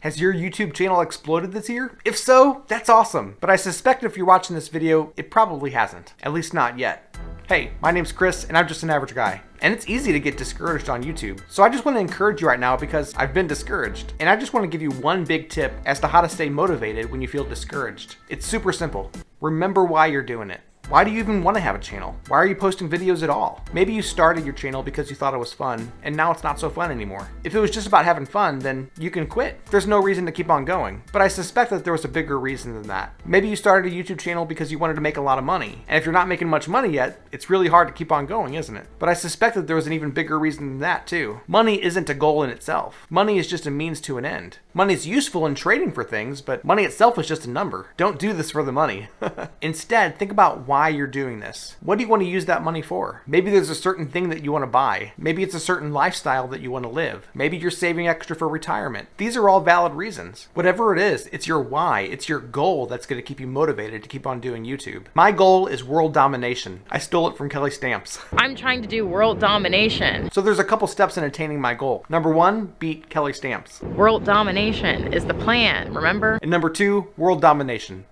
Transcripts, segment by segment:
Has your YouTube channel exploded this year? If so, that's awesome. But I suspect if you're watching this video, it probably hasn't. At least not yet. Hey, my name's Chris, and I'm just an average guy. And it's easy to get discouraged on YouTube. So I just want to encourage you right now because I've been discouraged. And I just want to give you one big tip as to how to stay motivated when you feel discouraged. It's super simple. Remember why you're doing it. Why do you even want to have a channel? Why are you posting videos at all? Maybe you started your channel because you thought it was fun, and now it's not so fun anymore. If it was just about having fun, then you can quit. There's no reason to keep on going. But I suspect that there was a bigger reason than that. Maybe you started a YouTube channel because you wanted to make a lot of money. And if you're not making much money yet, it's really hard to keep on going, isn't it? But I suspect that there was an even bigger reason than that too. Money isn't a goal in itself. Money is just a means to an end. Money is useful in trading for things, but money itself is just a number. Don't do this for the money. Instead, think about why you're doing this. What do you want to use that money for? Maybe there's a certain thing that you want to buy. Maybe it's a certain lifestyle that you want to live. Maybe you're saving extra for retirement. These are all valid reasons. Whatever it is, it's your why, it's your goal that's going to keep you motivated to keep on doing YouTube. My goal is world domination. I stole it from Kelly Stamps. I'm trying to do world domination. So there's a couple steps in attaining my goal. Number 1, beat Kelly Stamps. World domination is the plan, remember? And number 2, world domination.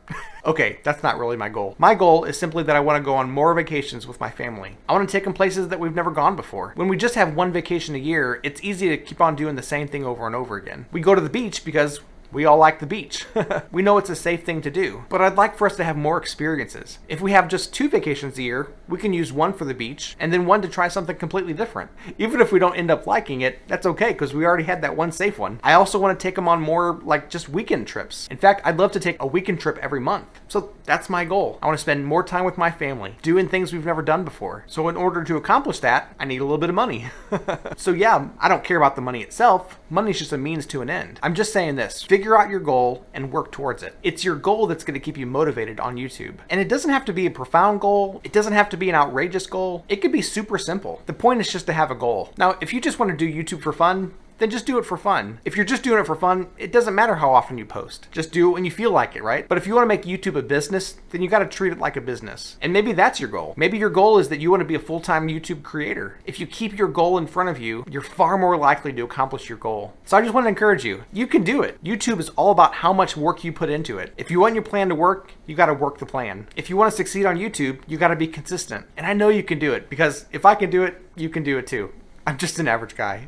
Okay, that's not really my goal. My goal is simply that I want to go on more vacations with my family. I want to take them places that we've never gone before. When we just have one vacation a year, it's easy to keep on doing the same thing over and over again. We go to the beach because we all like the beach. We know it's a safe thing to do, but I'd like for us to have more experiences. If we have just 2 vacations a year, we can use one for the beach and then one to try something completely different. Even if we don't end up liking it, that's okay because we already had that one safe one. I also want to take them on more like just weekend trips. In fact, I'd love to take a weekend trip every month. So that's my goal. I want to spend more time with my family, doing things we've never done before. So in order to accomplish that, I need a little bit of money. So yeah, I don't care about the money itself. Money's just a means to an end. I'm just saying this. Figure out your goal and work towards it. It's your goal that's going to keep you motivated on YouTube. And it doesn't have to be a profound goal. It doesn't have to be an outrageous goal. It could be super simple. The point is just to have a goal. Now, if you just want to do YouTube for fun, then just do it for fun. If you're just doing it for fun, it doesn't matter how often you post. Just do it when you feel like it, right? But if you want to make YouTube a business, then you got to treat it like a business. And maybe that's your goal. Maybe your goal is that you want to be a full-time YouTube creator. If you keep your goal in front of you, you're far more likely to accomplish your goal. So I just want to encourage you. You can do it. YouTube is all about how much work you put into it. If you want your plan to work, you got to work the plan. If you want to succeed on YouTube, you got to be consistent. And I know you can do it because if I can do it, you can do it too. I'm just an average guy.